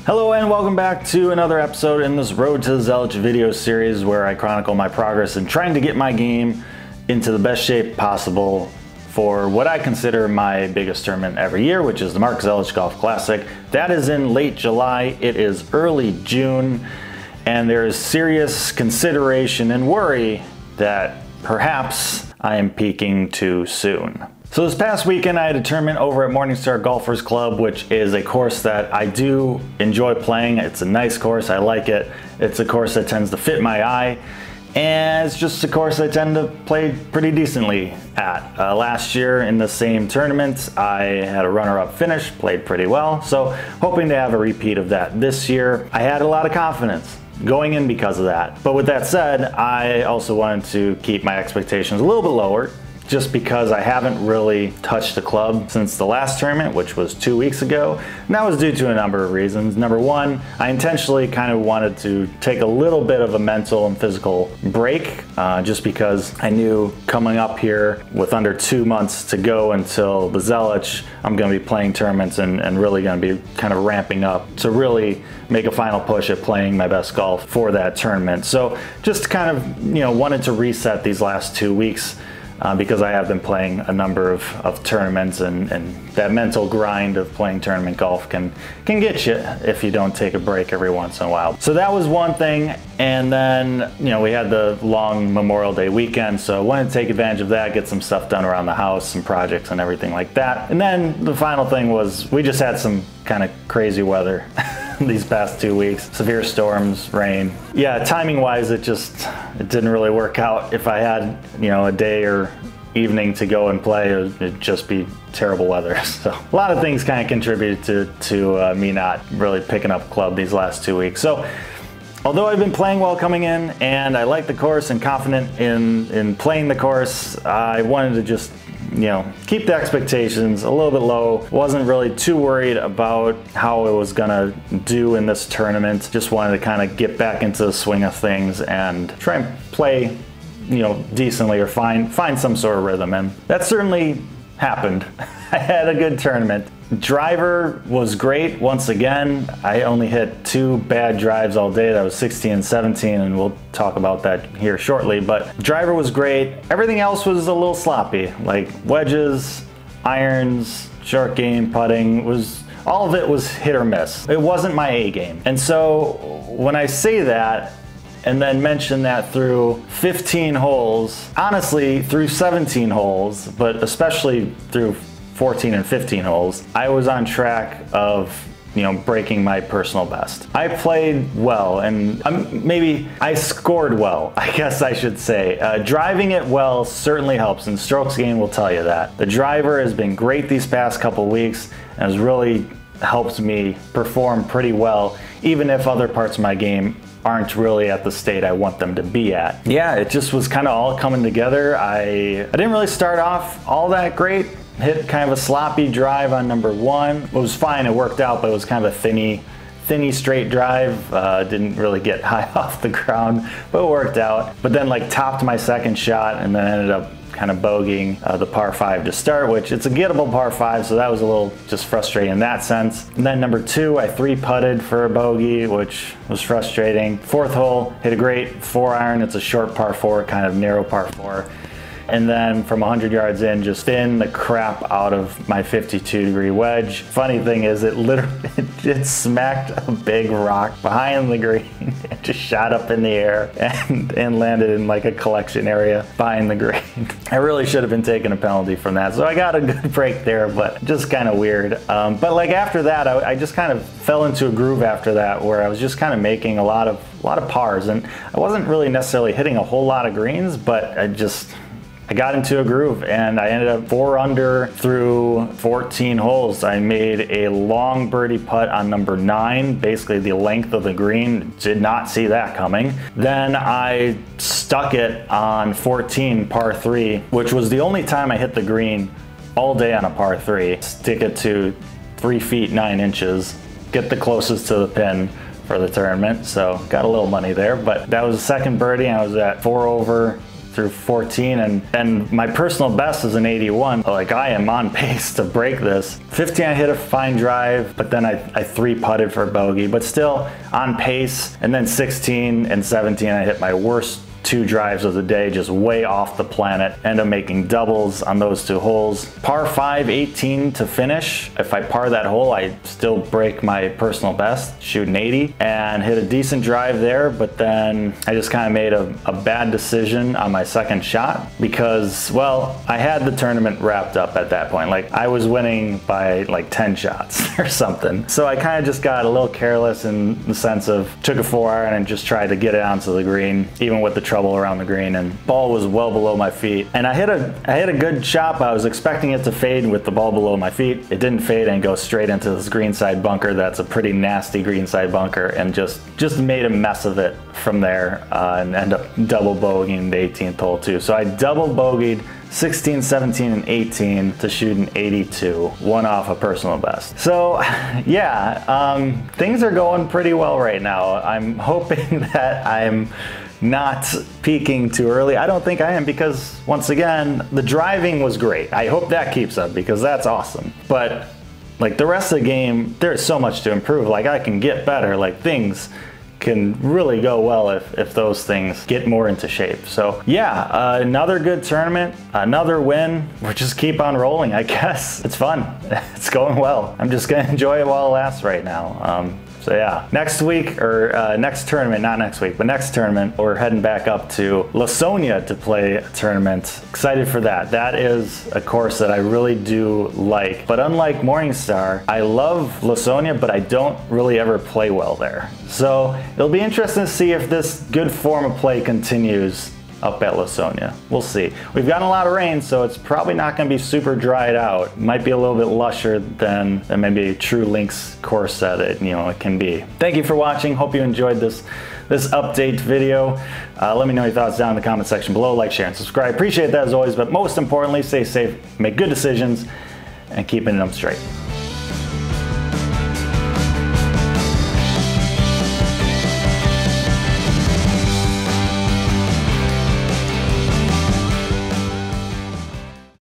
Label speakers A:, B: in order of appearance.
A: Hello and welcome back to another episode in this Road to the Zelich video series where I chronicle my progress in trying to get my game into the best shape possible for what I consider my biggest tournament every year, which is the Mark Zelich Golf Classic. That is in late July. It is early June, and there is serious consideration and worry that perhaps I am peaking too soon. So this past weekend I had a tournament over at Morningstar Golfers Club, which is a course that I do enjoy playing. It's a nice course, I like it. It's a course that tends to fit my eye, and it's just a course I tend to play pretty decently at. Last year in the same tournament I had a runner-up finish, played pretty well, so hoping to have a repeat of that this year. I had a lot of confidence going in because of that. But with that said, I also wanted to keep my expectations a little bit lower, just because I haven't really touched the club since the last tournament, which was 2 weeks ago. And that was due to a number of reasons. Number one, I intentionally kind of wanted to take a little bit of a mental and physical break, just because I knew coming up here with under 2 months to go until the Zelich, I'm gonna be playing tournaments and really gonna be kind of ramping up to really make a final push at playing my best golf for that tournament. So just kind of, wanted to reset these last 2 weeks. Because I have been playing a number of tournaments, and that mental grind of playing tournament golf can get you if you don't take a break every once in a while. So that was one thing, and then we had the long Memorial Day weekend, so I wanted to take advantage of that, get some stuff done around the house, some projects and everything like that. And then the final thing was we just had some kind of crazy weather these past 2 weeks. Severe storms, rain. Yeah, timing wise it didn't really work out. If I had a day or evening to go and play, it'd just be terrible weather. So a lot of things kind of contributed to me not really picking up club these last 2 weeks. So although I've been playing well coming in and I like the course and confident in playing the course, I wanted to just keep the expectations a little bit low. Wasn't really too worried about how it was gonna do in this tournament. Just wanted to kind of get back into the swing of things and try and play decently, or find some sort of rhythm, and that certainly happened. I had a good tournament. Driver was great once again. I only hit 2 bad drives all day. That was 16 and 17, and we'll talk about that here shortly. But driver was great. Everything else was a little sloppy, like wedges, irons, short game, putting. All of it was hit or miss. It wasn't my A game. And so when I say that, and then mention that through 15 holes, honestly through 17 holes, but especially through 14 and 15 holes, I was on track of breaking my personal best. I played well, and maybe I scored well, I guess I should say. Driving it well certainly helps, and strokes gained will tell you that. The driver has been great these past couple weeks and has really helped me perform pretty well, even if other parts of my game aren't really at the state I want them to be at. Yeah, it just was kind of all coming together. I didn't really start off all that great. Hit kind of a sloppy drive on number 1. It was fine, it worked out, but it was kind of a thinny straight drive. Didn't really get high off the ground, but it worked out. But then topped my second shot and then ended up kind of bogeying the par 5 to start, which it's a gettable par 5, so that was a little just frustrating in that sense. And then number 2, I 3-putted for a bogey, which was frustrating. 4th hole, hit a great 4-iron. It's a short par 4, kind of narrow par 4. And then from 100 yards in, just thin the crap out of my 52-degree wedge. Funny thing is, it literally smacked a big rock behind the green and just shot up in the air and landed in a collection area behind the green. I really should have been taking a penalty from that, so I got a good break there, but just kind of weird. But after that, I just kind of fell into a groove after that, where I was just kind of making a lot of pars, and I wasn't really necessarily hitting a whole lot of greens, but I got into a groove, and I ended up 4 under through 14 holes. I made a long birdie putt on number 9, basically the length of the green. Did not see that coming. Then I stuck it on 14, par 3, which was the only time I hit the green all day on a par 3. Stick it to 3 feet 9 inches, get the closest to the pin for the tournament, so got a little money there. But that was the second birdie, and I was at 4 over through 14, and my personal best is an 81. Like, I am on pace to break this. 15 I hit a fine drive, but then I 3-putted for bogey, but still on pace. And then 16 and 17 I hit my worst 2 drives of the day, just way off the planet. End up making doubles on those 2 holes. Par 5, 18 to finish. If I par that hole, I still break my personal best, shooting 80, and hit a decent drive there, but then I just kind of made a bad decision on my second shot because, well, I had the tournament wrapped up at that point. Like, I was winning by like 10 shots or something. So I kind of just got a little careless in the sense of took a 4-iron and just tried to get it onto the green, even with the trouble around the green, and ball was well below my feet. And I hit a good shot, but I was expecting it to fade with the ball below my feet. It didn't fade and go straight into this greenside bunker. That's a pretty nasty greenside bunker, and just made a mess of it from there, and end up double bogeying the 18th hole too. So I double bogeyed 16, 17, and 18 to shoot an 82, one off a personal best. So yeah, things are going pretty well right now. I'm hoping that I'm not peaking too early. I don't think I am, because once again, the driving was great. I hope that keeps up, because that's awesome. But like the rest of the game, there's so much to improve. Like, I can get better. Like, things can really go well if those things get more into shape. So yeah, another good tournament, another win. We'll just keep on rolling, I guess. It's fun. It's going well. I'm just gonna enjoy it while it lasts right now. So yeah, next week, or next tournament, not next week, but next tournament, we're heading back up to Lasonia to play a tournament. Excited for that. That is a course that I really do like. But unlike Morningstar, I love Lasonia, but I don't really ever play well there. So it'll be interesting to see if this good form of play continues up at Lasonia. We'll see. We've gotten a lot of rain, so it's probably not going to be super dried out. Might be a little bit lusher than maybe a true links course that it can be. Thank you for watching. Hope you enjoyed this update video. Let me know your thoughts down in the comment section below. Like, share, and subscribe. Appreciate that as always, but most importantly, stay safe, make good decisions, and keep hitting them straight.